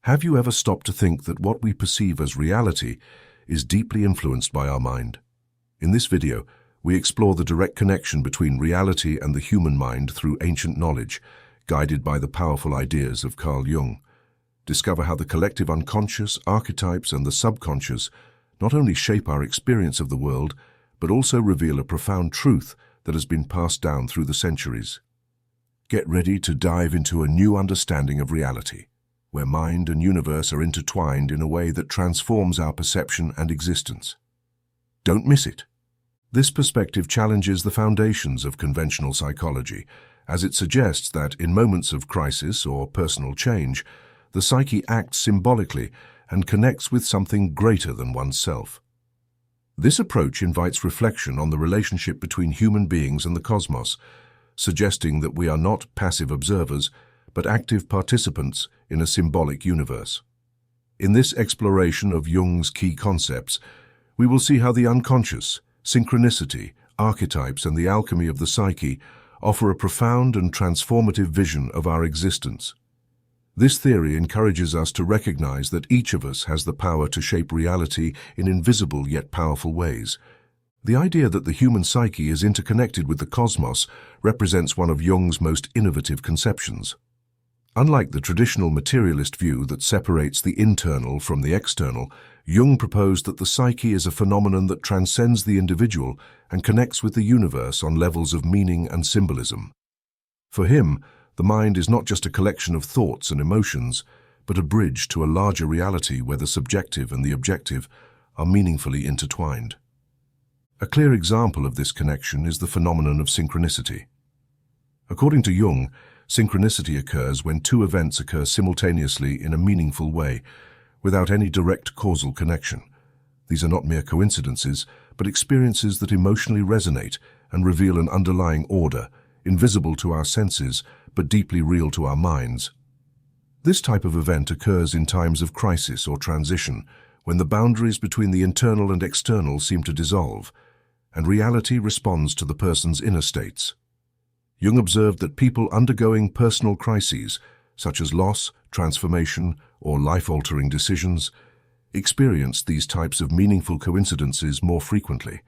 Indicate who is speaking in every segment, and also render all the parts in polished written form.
Speaker 1: Have you ever stopped to think that what we perceive as reality is deeply influenced by our mind? In this video, we explore the direct connection between reality and the human mind through ancient knowledge, guided by the powerful ideas of Carl Jung. Discover how the collective unconscious, archetypes, and the subconscious not only shape our experience of the world, but also reveal a profound truth that has been passed down through the centuries. Get ready to dive into a new understanding of reality, where mind and universe are intertwined in a way that transforms our perception and existence. Don't miss it. This perspective challenges the foundations of conventional psychology, as it suggests that in moments of crisis or personal change, the psyche acts symbolically and connects with something greater than oneself. This approach invites reflection on the relationship between human beings and the cosmos, suggesting that we are not passive observers, but active participants in a symbolic universe. In this exploration of Jung's key concepts, we will see how the unconscious, synchronicity, archetypes, and the alchemy of the psyche offer a profound and transformative vision of our existence. This theory encourages us to recognize that each of us has the power to shape reality in invisible yet powerful ways. The idea that the human psyche is interconnected with the cosmos represents one of Jung's most innovative conceptions. Unlike the traditional materialist view that separates the internal from the external, Jung proposed that the psyche is a phenomenon that transcends the individual and connects with the universe on levels of meaning and symbolism. For him, the mind is not just a collection of thoughts and emotions, but a bridge to a larger reality where the subjective and the objective are meaningfully intertwined. A clear example of this connection is the phenomenon of synchronicity. According to Jung, synchronicity occurs when two events occur simultaneously in a meaningful way, without any direct causal connection. These are not mere coincidences, but experiences that emotionally resonate and reveal an underlying order, invisible to our senses, but deeply real to our minds. This type of event occurs in times of crisis or transition, when the boundaries between the internal and external seem to dissolve, and reality responds to the person's inner states. Jung observed that people undergoing personal crises, such as loss, transformation, or life-altering decisions, experienced these types of meaningful coincidences more frequently.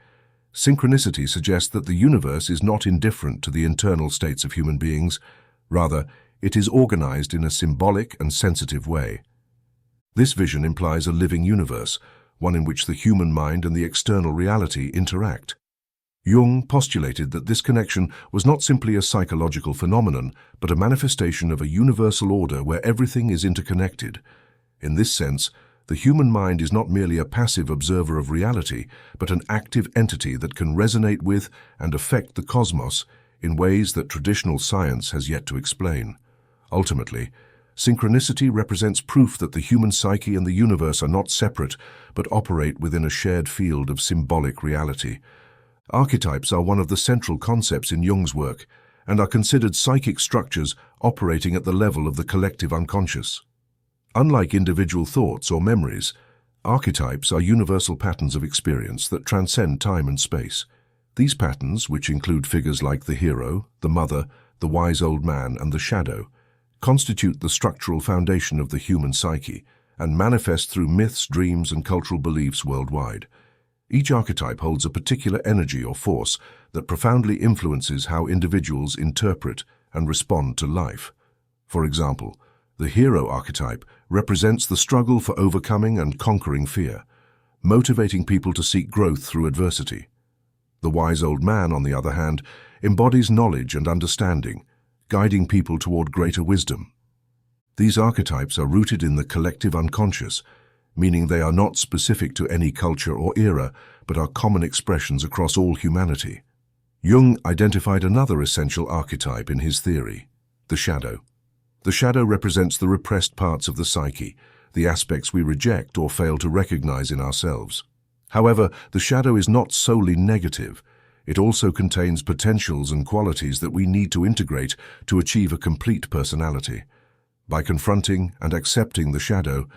Speaker 1: Synchronicity suggests that the universe is not indifferent to the internal states of human beings. Rather, it is organized in a symbolic and sensitive way. This vision implies a living universe, one in which the human mind and the external reality interact. Jung postulated that this connection was not simply a psychological phenomenon, but a manifestation of a universal order where everything is interconnected. In this sense, the human mind is not merely a passive observer of reality, but an active entity that can resonate with and affect the cosmos in ways that traditional science has yet to explain. Ultimately, synchronicity represents proof that the human psyche and the universe are not separate, but operate within a shared field of symbolic reality. Archetypes are one of the central concepts in Jung's work and are considered psychic structures operating at the level of the collective unconscious. Unlike individual thoughts or memories, archetypes are universal patterns of experience that transcend time and space. These patterns, which include figures like the hero, the mother, the wise old man, and the shadow, constitute the structural foundation of the human psyche and manifest through myths, dreams, and cultural beliefs worldwide. Each archetype holds a particular energy or force that profoundly influences how individuals interpret and respond to life. For example, the hero archetype represents the struggle for overcoming and conquering fear, motivating people to seek growth through adversity. The wise old man, on the other hand, embodies knowledge and understanding, guiding people toward greater wisdom. These archetypes are rooted in the collective unconscious, meaning they are not specific to any culture or era, but are common expressions across all humanity. Jung identified another essential archetype in his theory, the shadow. The shadow represents the repressed parts of the psyche, the aspects we reject or fail to recognize in ourselves. However, the shadow is not solely negative. It also contains potentials and qualities that we need to integrate to achieve a complete personality. By confronting and accepting the shadow,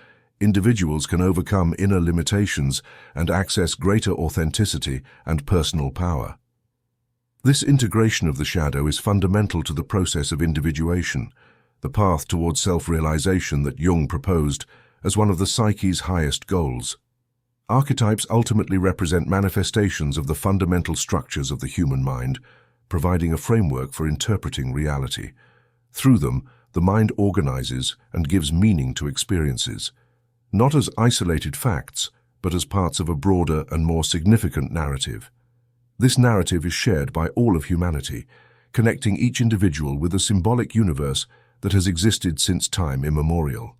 Speaker 1: individuals can overcome inner limitations and access greater authenticity and personal power. This integration of the shadow is fundamental to the process of individuation. the path towards self-realization that Jung proposed as one of the psyche's highest goals. Archetypes ultimately represent manifestations of the fundamental structures of the human mind, providing a framework for interpreting reality. Through them, the mind organizes and gives meaning to experiences, not as isolated facts, but as parts of a broader and more significant narrative. This narrative is shared by all of humanity, connecting each individual with a symbolic universe that has existed since time immemorial.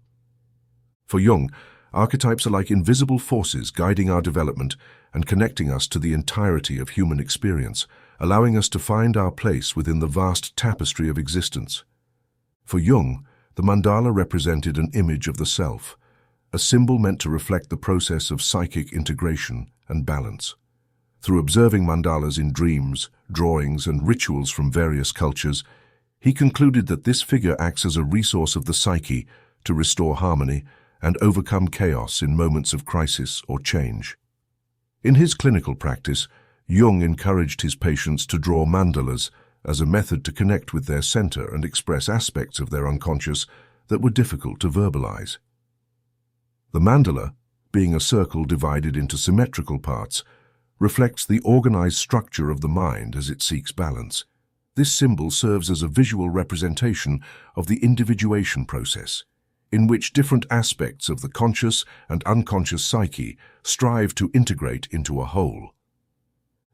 Speaker 1: For Jung, archetypes are like invisible forces guiding our development and connecting us to the entirety of human experience, allowing us to find our place within the vast tapestry of existence. For Jung, the mandala represented an image of the self, a symbol meant to reflect the process of psychic integration and balance. Through observing mandalas in dreams, drawings, and rituals from various cultures, he concluded that this figure acts as a resource of the psyche to restore harmony and overcome chaos in moments of crisis or change. In his clinical practice, Jung encouraged his patients to draw mandalas as a method to connect with their center and express aspects of their unconscious that were difficult to verbalize. The mandala, being a circle divided into symmetrical parts, reflects the organized structure of the mind as it seeks balance. This symbol serves as a visual representation of the individuation process, in which different aspects of the conscious and unconscious psyche strive to integrate into a whole.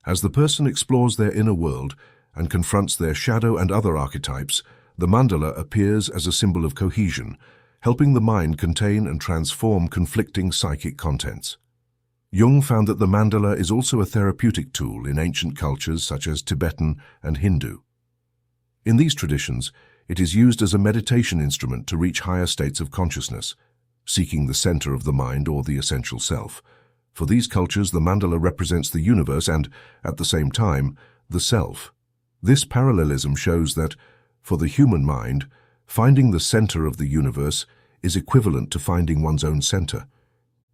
Speaker 1: As the person explores their inner world and confronts their shadow and other archetypes, the mandala appears as a symbol of cohesion, helping the mind contain and transform conflicting psychic contents. Jung found that the mandala is also a therapeutic tool in ancient cultures such as Tibetan and Hindu. In these traditions, it is used as a meditation instrument to reach higher states of consciousness, seeking the center of the mind or the essential self. For these cultures, the mandala represents the universe and, at the same time, the self. This parallelism shows that, for the human mind, finding the center of the universe is equivalent to finding one's own center.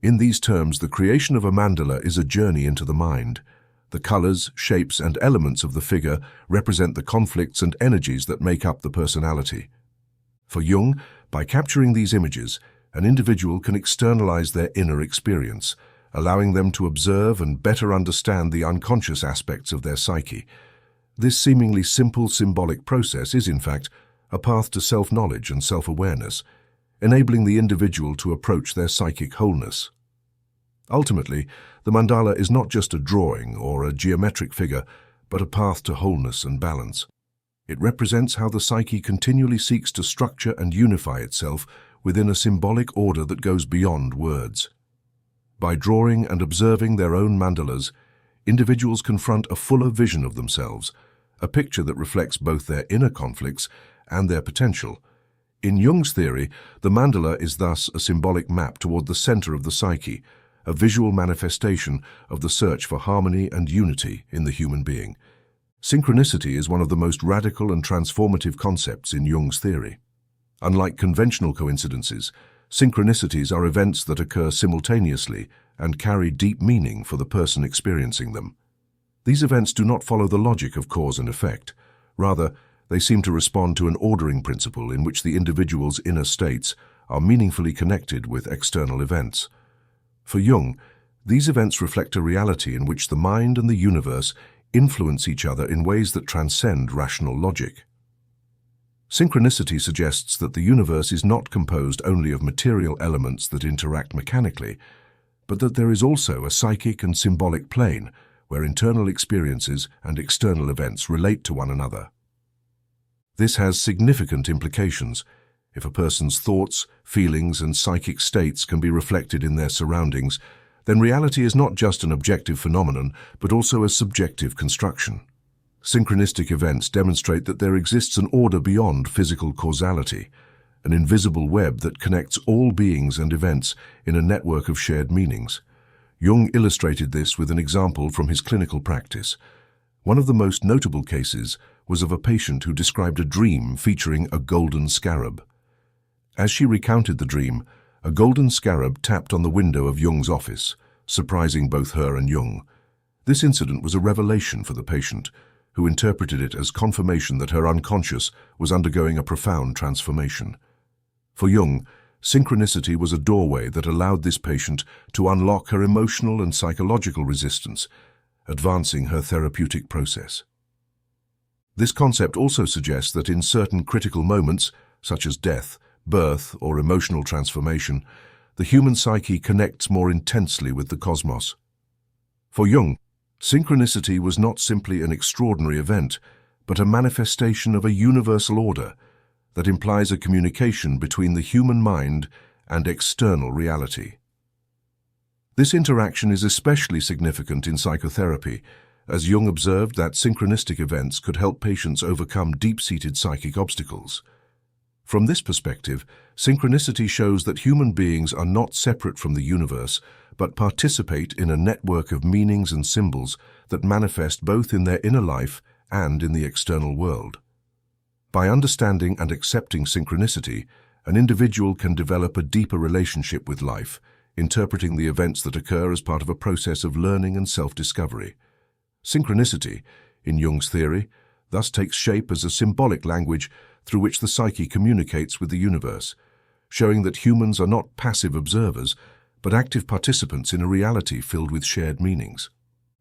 Speaker 1: In these terms, the creation of a mandala is a journey into the mind. The colors, shapes, and elements of the figure represent the conflicts and energies that make up the personality. For Jung, by capturing these images, an individual can externalize their inner experience, allowing them to observe and better understand the unconscious aspects of their psyche. This seemingly simple symbolic process is, in fact, a path to self-knowledge and self-awareness, enabling the individual to approach their psychic wholeness. Ultimately, the mandala is not just a drawing or a geometric figure, but a path to wholeness and balance. It represents how the psyche continually seeks to structure and unify itself within a symbolic order that goes beyond words. By drawing and observing their own mandalas, individuals confront a fuller vision of themselves, a picture that reflects both their inner conflicts and their potential. In Jung's theory, the mandala is thus a symbolic map toward the center of the psyche, a visual manifestation of the search for harmony and unity in the human being. Synchronicity is one of the most radical and transformative concepts in Jung's theory. Unlike conventional coincidences, synchronicities are events that occur simultaneously and carry deep meaning for the person experiencing them. These events do not follow the logic of cause and effect. Rather, they seem to respond to an ordering principle in which the individual's inner states are meaningfully connected with external events. For Jung, these events reflect a reality in which the mind and the universe influence each other in ways that transcend rational logic. Synchronicity suggests that the universe is not composed only of material elements that interact mechanically, but that there is also a psychic and symbolic plane where internal experiences and external events relate to one another. This has significant implications. If a person's thoughts, feelings, and psychic states can be reflected in their surroundings, then reality is not just an objective phenomenon, but also a subjective construction. Synchronistic events demonstrate that there exists an order beyond physical causality, an invisible web that connects all beings and events in a network of shared meanings. Jung illustrated this with an example from his clinical practice. One of the most notable cases was of a patient who described a dream featuring a golden scarab. As she recounted the dream, a golden scarab tapped on the window of Jung's office, surprising both her and Jung. This incident was a revelation for the patient, who interpreted it as confirmation that her unconscious was undergoing a profound transformation. For Jung, synchronicity was a doorway that allowed this patient to unlock her emotional and psychological resistance, advancing her therapeutic process. This concept also suggests that in certain critical moments, such as death, birth, or emotional transformation, the human psyche connects more intensely with the cosmos. For Jung, synchronicity was not simply an extraordinary event, but a manifestation of a universal order that implies a communication between the human mind and external reality. This interaction is especially significant in psychotherapy, as Jung observed that synchronistic events could help patients overcome deep-seated psychic obstacles. From this perspective, synchronicity shows that human beings are not separate from the universe, but participate in a network of meanings and symbols that manifest both in their inner life and in the external world. By understanding and accepting synchronicity, an individual can develop a deeper relationship with life, interpreting the events that occur as part of a process of learning and self-discovery. Synchronicity, in Jung's theory, thus takes shape as a symbolic language through which the psyche communicates with the universe, showing that humans are not passive observers, but active participants in a reality filled with shared meanings.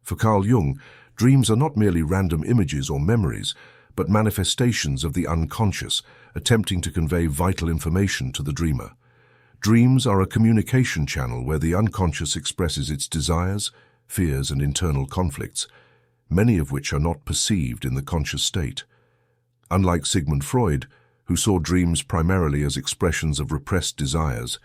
Speaker 1: For Carl Jung, dreams are not merely random images or memories, but manifestations of the unconscious, attempting to convey vital information to the dreamer. Dreams are a communication channel where the unconscious expresses its desires, fears, and internal conflicts, many of which are not perceived in the conscious state. Unlike Sigmund Freud, who saw dreams primarily as expressions of repressed desires,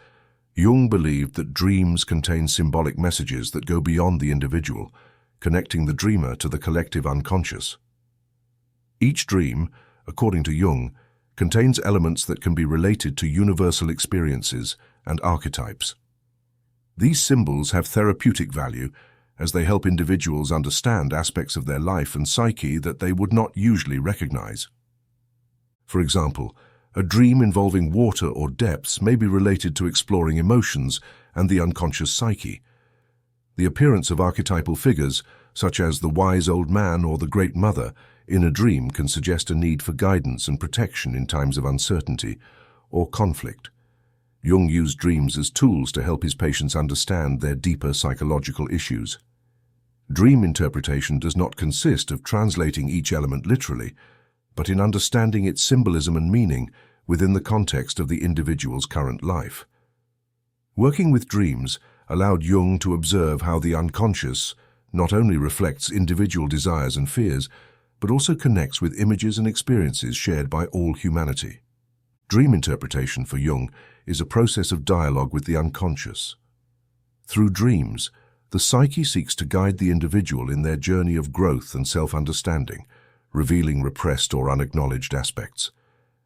Speaker 1: Jung believed that dreams contain symbolic messages that go beyond the individual, connecting the dreamer to the collective unconscious. Each dream, according to Jung, contains elements that can be related to universal experiences and archetypes. These symbols have therapeutic value as they help individuals understand aspects of their life and psyche that they would not usually recognize. For example, a dream involving water or depths may be related to exploring emotions and the unconscious psyche. The appearance of archetypal figures, such as the wise old man or the great mother, in a dream can suggest a need for guidance and protection in times of uncertainty or conflict. Jung used dreams as tools to help his patients understand their deeper psychological issues. Dream interpretation does not consist of translating each element literally, but in understanding its symbolism and meaning within the context of the individual's current life. Working with dreams allowed Jung to observe how the unconscious not only reflects individual desires and fears, but also connects with images and experiences shared by all humanity. Dream interpretation for Jung is a process of dialogue with the unconscious. Through dreams, the psyche seeks to guide the individual in their journey of growth and self-understanding, revealing repressed or unacknowledged aspects.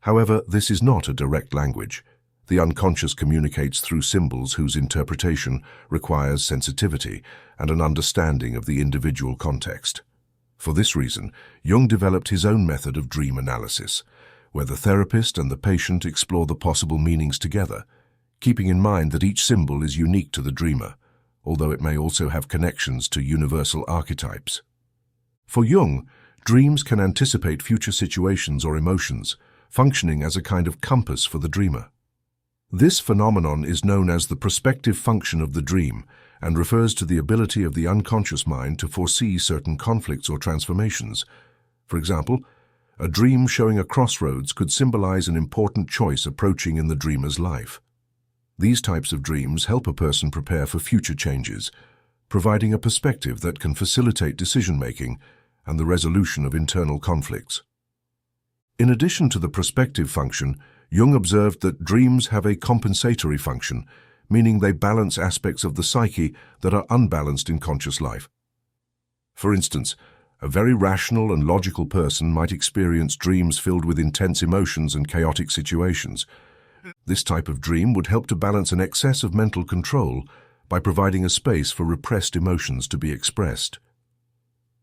Speaker 1: However, this is not a direct language. The unconscious communicates through symbols whose interpretation requires sensitivity and an understanding of the individual context. For this reason, Jung developed his own method of dream analysis, where the therapist and the patient explore the possible meanings together, keeping in mind that each symbol is unique to the dreamer, although it may also have connections to universal archetypes. For Jung, dreams can anticipate future situations or emotions, functioning as a kind of compass for the dreamer. This phenomenon is known as the prospective function of the dream and refers to the ability of the unconscious mind to foresee certain conflicts or transformations. For example, a dream showing a crossroads could symbolize an important choice approaching in the dreamer's life. These types of dreams help a person prepare for future changes, providing a perspective that can facilitate decision-making and the resolution of internal conflicts. In addition to the prospective function, Jung observed that dreams have a compensatory function, meaning they balance aspects of the psyche that are unbalanced in conscious life. For instance, a very rational and logical person might experience dreams filled with intense emotions and chaotic situations. This type of dream would help to balance an excess of mental control by providing a space for repressed emotions to be expressed.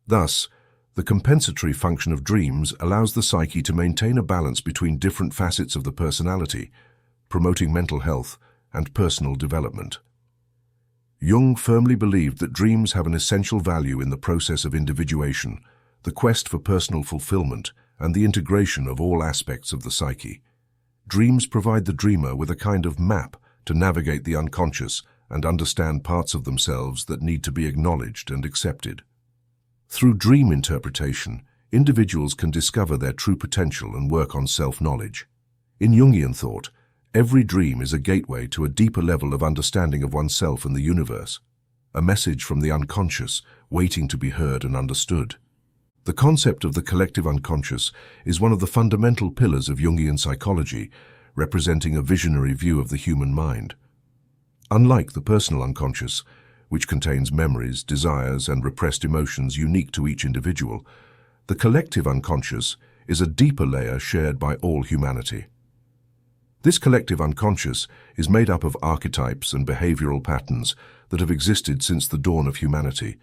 Speaker 1: Thus, the compensatory function of dreams allows the psyche to maintain a balance between different facets of the personality, promoting mental health and personal development. Jung firmly believed that dreams have an essential value in the process of individuation, the quest for personal fulfillment, and the integration of all aspects of the psyche. Dreams provide the dreamer with a kind of map to navigate the unconscious and understand parts of themselves that need to be acknowledged and accepted. Through dream interpretation, individuals can discover their true potential and work on self-knowledge. In Jungian thought, every dream is a gateway to a deeper level of understanding of oneself and the universe, a message from the unconscious waiting to be heard and understood. The concept of the collective unconscious is one of the fundamental pillars of Jungian psychology, representing a visionary view of the human mind. Unlike the personal unconscious, which contains memories, desires, and repressed emotions unique to each individual, the collective unconscious is a deeper layer shared by all humanity. This collective unconscious is made up of archetypes and behavioral patterns that have existed since the dawn of humanity,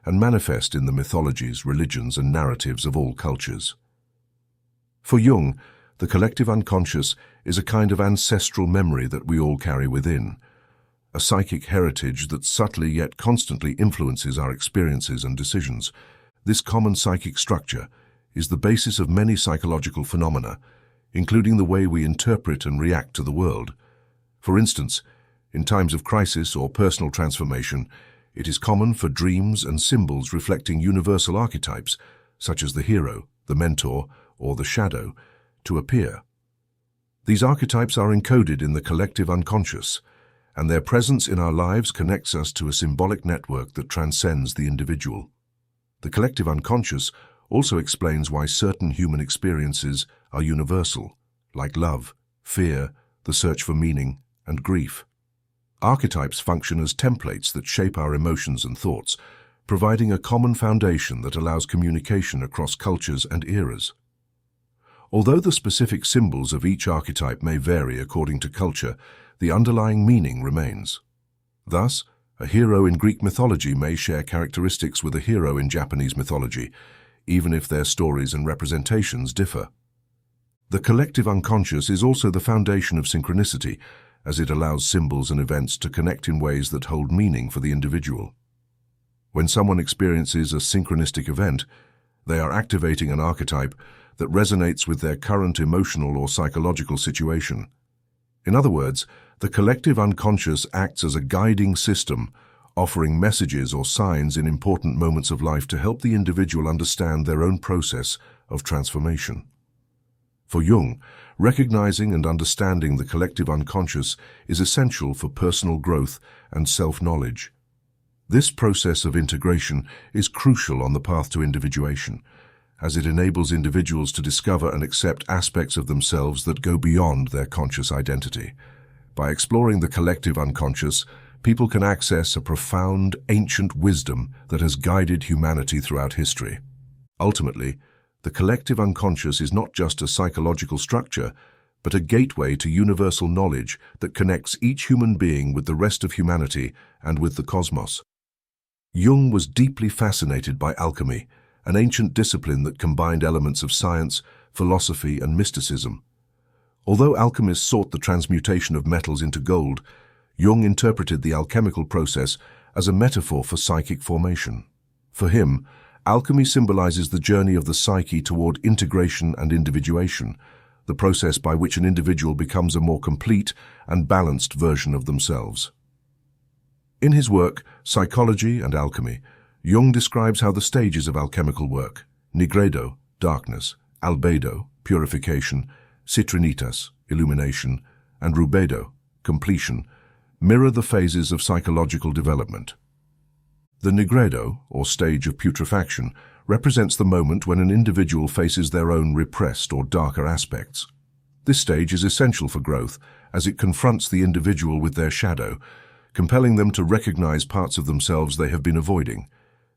Speaker 1: and manifest in the mythologies, religions, and narratives of all cultures. For Jung, the collective unconscious is a kind of ancestral memory that we all carry within, a psychic heritage that subtly yet constantly influences our experiences and decisions. This common psychic structure is the basis of many psychological phenomena, including the way we interpret and react to the world. For instance, in times of crisis or personal transformation, it is common for dreams and symbols reflecting universal archetypes, such as the hero, the mentor, or the shadow, to appear. These archetypes are encoded in the collective unconscious, and their presence in our lives connects us to a symbolic network that transcends the individual. The collective unconscious also explains why certain human experiences are universal, like love, fear, the search for meaning, and grief. Archetypes function as templates that shape our emotions and thoughts, providing a common foundation that allows communication across cultures and eras. Although the specific symbols of each archetype may vary according to culture, the underlying meaning remains. Thus, a hero in Greek mythology may share characteristics with a hero in Japanese mythology, even if their stories and representations differ. The collective unconscious is also the foundation of synchronicity, as it allows symbols and events to connect in ways that hold meaning for the individual. When someone experiences a synchronistic event, they are activating an archetype that resonates with their current emotional or psychological situation. In other words, the collective unconscious acts as a guiding system, offering messages or signs in important moments of life to help the individual understand their own process of transformation. For Jung, recognizing and understanding the collective unconscious is essential for personal growth and self-knowledge. This process of integration is crucial on the path to individuation, as it enables individuals to discover and accept aspects of themselves that go beyond their conscious identity. By exploring the collective unconscious, people can access a profound, ancient wisdom that has guided humanity throughout history. Ultimately, the collective unconscious is not just a psychological structure, but a gateway to universal knowledge that connects each human being with the rest of humanity and with the cosmos. Jung was deeply fascinated by alchemy, an ancient discipline that combined elements of science, philosophy, and mysticism. Although alchemists sought the transmutation of metals into gold, Jung interpreted the alchemical process as a metaphor for psychic formation. For him, alchemy symbolizes the journey of the psyche toward integration and individuation, the process by which an individual becomes a more complete and balanced version of themselves. In his work, Psychology and Alchemy, Jung describes how the stages of alchemical work, nigredo, darkness, albedo, purification, citrinitas, illumination, and rubedo, completion, mirror the phases of psychological development. The nigredo, or stage of putrefaction, represents the moment when an individual faces their own repressed or darker aspects. This stage is essential for growth, as it confronts the individual with their shadow, compelling them to recognize parts of themselves they have been avoiding.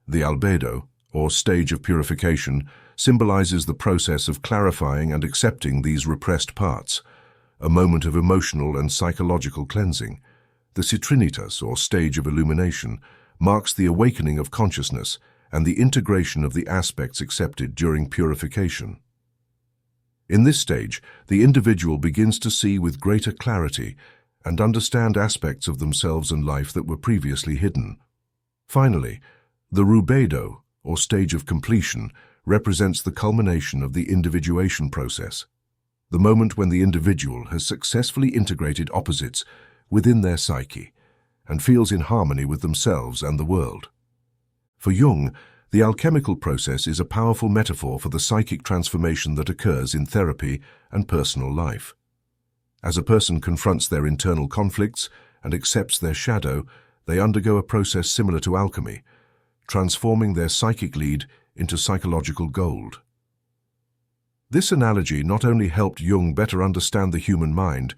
Speaker 1: The albedo, or stage of purification, symbolizes the process of clarifying and accepting these repressed parts, a moment of emotional and psychological cleansing. The citrinitas, or stage of illumination, marks the awakening of consciousness and the integration of the aspects accepted during purification. In this stage, the individual begins to see with greater clarity and understand aspects of themselves and life that were previously hidden. Finally, the rubedo, or stage of completion, represents the culmination of the individuation process, the moment when the individual has successfully integrated opposites within their psyche and feels in harmony with themselves and the world. For Jung, the alchemical process is a powerful metaphor for the psychic transformation that occurs in therapy and personal life. As a person confronts their internal conflicts and accepts their shadow, they undergo a process similar to alchemy, transforming their psychic lead into psychological gold. This analogy not only helped Jung better understand the human mind,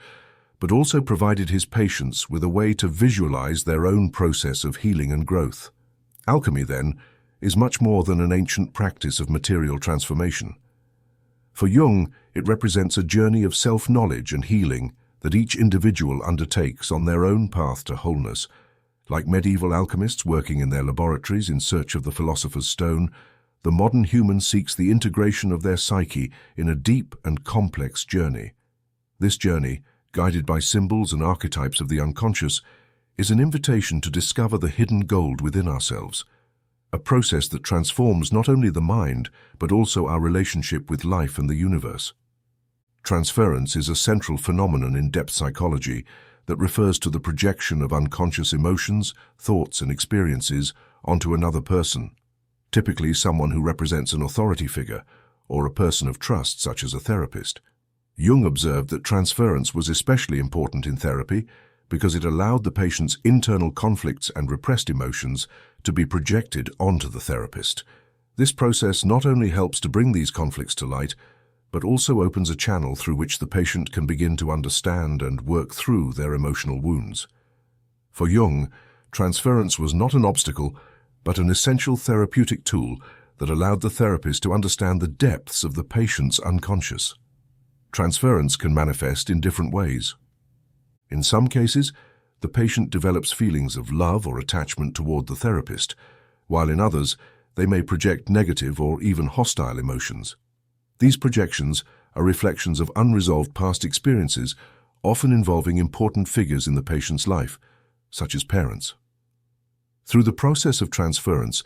Speaker 1: but also provided his patients with a way to visualize their own process of healing and growth. Alchemy, then, is much more than an ancient practice of material transformation. For Jung, it represents a journey of self-knowledge and healing that each individual undertakes on their own path to wholeness. Like medieval alchemists working in their laboratories in search of the philosopher's stone, the modern human seeks the integration of their psyche in a deep and complex journey. This journey, guided by symbols and archetypes of the unconscious, is an invitation to discover the hidden gold within ourselves, a process that transforms not only the mind, but also our relationship with life and the universe. Transference is a central phenomenon in depth psychology that refers to the projection of unconscious emotions, thoughts, and experiences onto another person, typically someone who represents an authority figure or a person of trust, such as a therapist. Jung observed that transference was especially important in therapy because it allowed the patient's internal conflicts and repressed emotions to be projected onto the therapist. This process not only helps to bring these conflicts to light, but also opens a channel through which the patient can begin to understand and work through their emotional wounds. For Jung, transference was not an obstacle, but an essential therapeutic tool that allowed the therapist to understand the depths of the patient's unconscious. Transference can manifest in different ways. In some cases, the patient develops feelings of love or attachment toward the therapist, while in others, they may project negative or even hostile emotions. These projections are reflections of unresolved past experiences, often involving important figures in the patient's life, such as parents. Through the process of transference,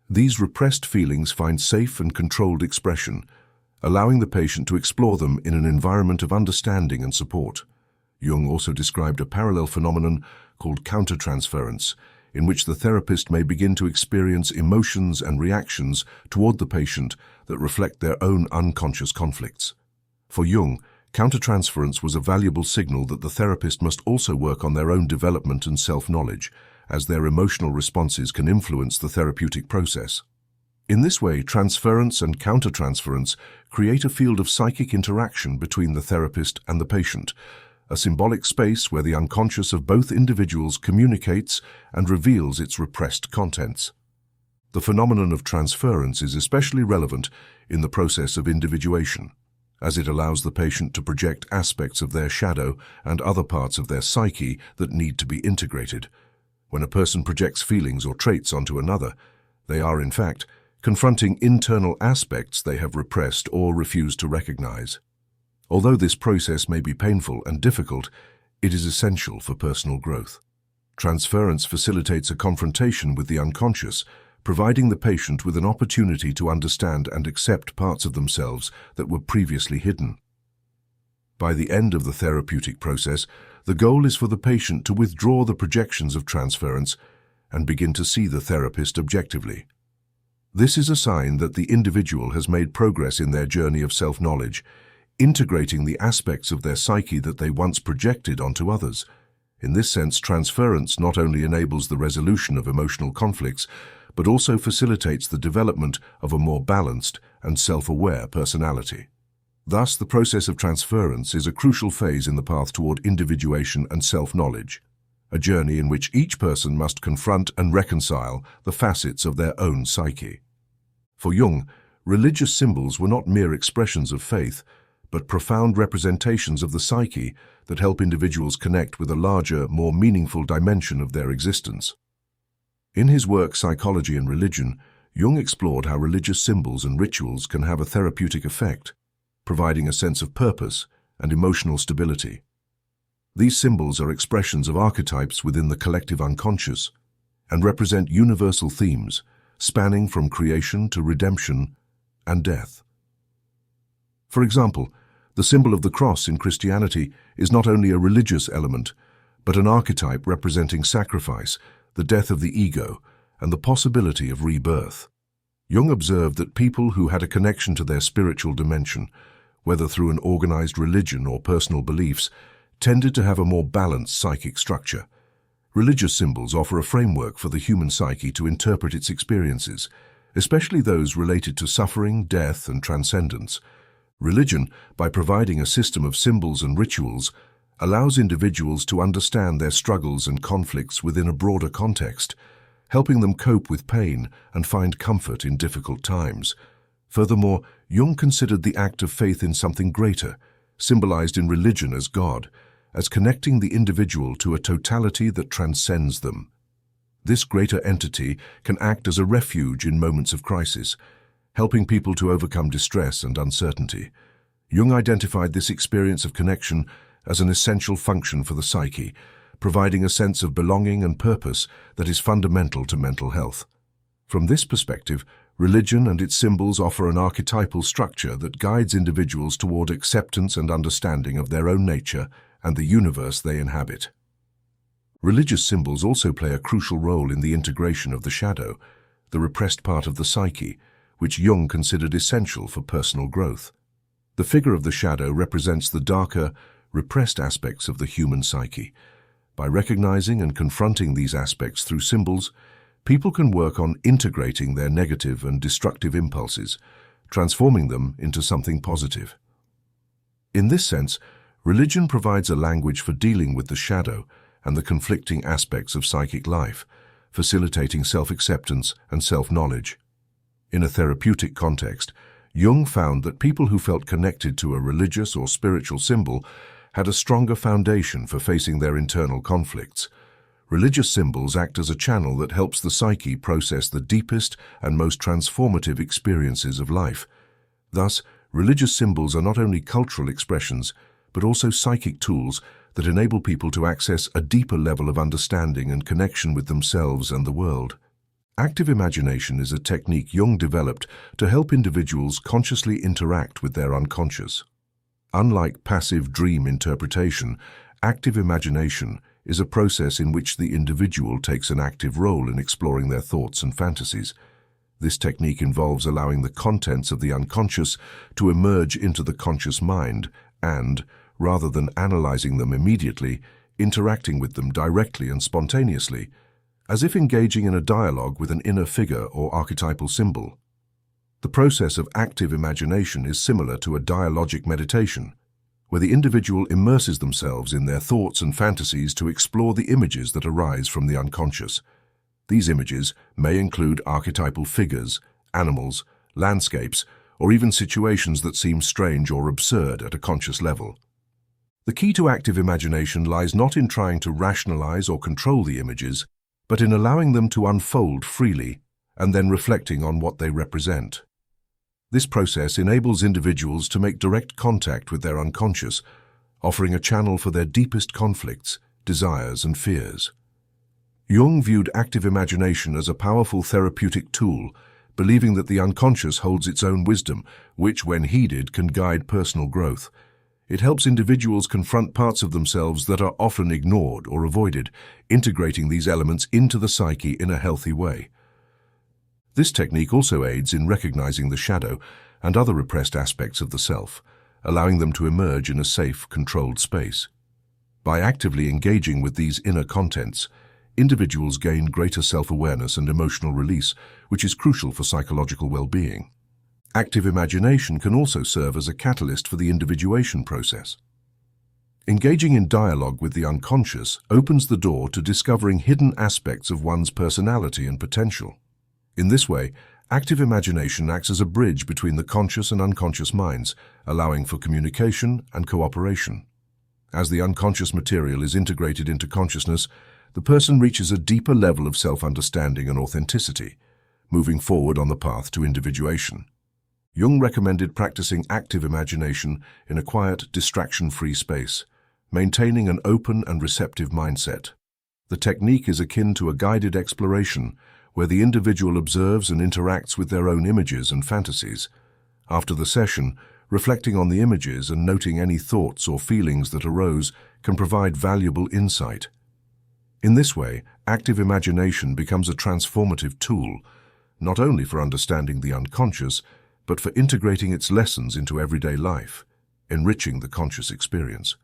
Speaker 1: these repressed feelings find safe and controlled expression, allowing the patient to explore them in an environment of understanding and support. Jung also described a parallel phenomenon called countertransference, in which the therapist may begin to experience emotions and reactions toward the patient that reflect their own unconscious conflicts. For Jung, countertransference was a valuable signal that the therapist must also work on their own development and self-knowledge, as their emotional responses can influence the therapeutic process. In this way, transference and countertransference create a field of psychic interaction between the therapist and the patient, a symbolic space where the unconscious of both individuals communicates and reveals its repressed contents. The phenomenon of transference is especially relevant in the process of individuation, as it allows the patient to project aspects of their shadow and other parts of their psyche that need to be integrated. When a person projects feelings or traits onto another, they are, in fact, confronting internal aspects they have repressed or refused to recognize. Although this process may be painful and difficult, it is essential for personal growth. Transference facilitates a confrontation with the unconscious, providing the patient with an opportunity to understand and accept parts of themselves that were previously hidden. By the end of the therapeutic process, the goal is for the patient to withdraw the projections of transference and begin to see the therapist objectively. This is a sign that the individual has made progress in their journey of self-knowledge, integrating the aspects of their psyche that they once projected onto others. In this sense, transference not only enables the resolution of emotional conflicts, but also facilitates the development of a more balanced and self-aware personality. Thus, the process of transference is a crucial phase in the path toward individuation and self-knowledge, a journey in which each person must confront and reconcile the facets of their own psyche. For Jung, religious symbols were not mere expressions of faith, but profound representations of the psyche that help individuals connect with a larger, more meaningful dimension of their existence. In his work Psychology and Religion, Jung explored how religious symbols and rituals can have a therapeutic effect, providing a sense of purpose and emotional stability. These symbols are expressions of archetypes within the collective unconscious and represent universal themes spanning from creation to redemption and death. For example, the symbol of the cross in Christianity is not only a religious element, but an archetype representing sacrifice, the death of the ego, and the possibility of rebirth. Jung observed that people who had a connection to their spiritual dimension, whether through an organized religion or personal beliefs, tended to have a more balanced psychic structure. Religious symbols offer a framework for the human psyche to interpret its experiences, especially those related to suffering, death, and transcendence. Religion, by providing a system of symbols and rituals, allows individuals to understand their struggles and conflicts within a broader context, helping them cope with pain and find comfort in difficult times. Furthermore, Jung considered the act of faith in something greater, symbolized in religion as God, as connecting the individual to a totality that transcends them. This greater entity can act as a refuge in moments of crisis, helping people to overcome distress and uncertainty. Jung identified this experience of connection as an essential function for the psyche, providing a sense of belonging and purpose that is fundamental to mental health. From this perspective, religion and its symbols offer an archetypal structure that guides individuals toward acceptance and understanding of their own nature and the universe they inhabit. Religious symbols also play a crucial role in the integration of the shadow, the repressed part of the psyche, which Jung considered essential for personal growth. The figure of the shadow represents the darker, repressed aspects of the human psyche. By recognizing and confronting these aspects through symbols, people can work on integrating their negative and destructive impulses, transforming them into something positive. In this sense, religion provides a language for dealing with the shadow and the conflicting aspects of psychic life, facilitating self-acceptance and self-knowledge. In a therapeutic context, Jung found that people who felt connected to a religious or spiritual symbol had a stronger foundation for facing their internal conflicts. Religious symbols act as a channel that helps the psyche process the deepest and most transformative experiences of life. Thus, religious symbols are not only cultural expressions, but also psychic tools that enable people to access a deeper level of understanding and connection with themselves and the world. Active imagination is a technique Jung developed to help individuals consciously interact with their unconscious. Unlike passive dream interpretation, active imagination is a process in which the individual takes an active role in exploring their thoughts and fantasies. This technique involves allowing the contents of the unconscious to emerge into the conscious mind and, rather than analyzing them immediately, interacting with them directly and spontaneously, as if engaging in a dialogue with an inner figure or archetypal symbol. The process of active imagination is similar to a dialogic meditation, where the individual immerses themselves in their thoughts and fantasies to explore the images that arise from the unconscious. These images may include archetypal figures, animals, landscapes, or even situations that seem strange or absurd at a conscious level. The key to active imagination lies not in trying to rationalize or control the images, but in allowing them to unfold freely and then reflecting on what they represent. This process enables individuals to make direct contact with their unconscious, offering a channel for their deepest conflicts, desires, and fears. Jung viewed active imagination as a powerful therapeutic tool, believing that the unconscious holds its own wisdom, which, when heeded, can guide personal growth. It helps individuals confront parts of themselves that are often ignored or avoided, integrating these elements into the psyche in a healthy way. This technique also aids in recognizing the shadow and other repressed aspects of the self, allowing them to emerge in a safe, controlled space. By actively engaging with these inner contents, individuals gain greater self-awareness and emotional release, which is crucial for psychological well-being. Active imagination can also serve as a catalyst for the individuation process. Engaging in dialogue with the unconscious opens the door to discovering hidden aspects of one's personality and potential. In this way, active imagination acts as a bridge between the conscious and unconscious minds, allowing for communication and cooperation. As the unconscious material is integrated into consciousness, the person reaches a deeper level of self-understanding and authenticity, moving forward on the path to individuation. Jung recommended practicing active imagination in a quiet, distraction-free space, maintaining an open and receptive mindset. The technique is akin to a guided exploration, where the individual observes and interacts with their own images and fantasies. After the session, reflecting on the images and noting any thoughts or feelings that arose can provide valuable insight. In this way, active imagination becomes a transformative tool, not only for understanding the unconscious, but for integrating its lessons into everyday life, enriching the conscious experience.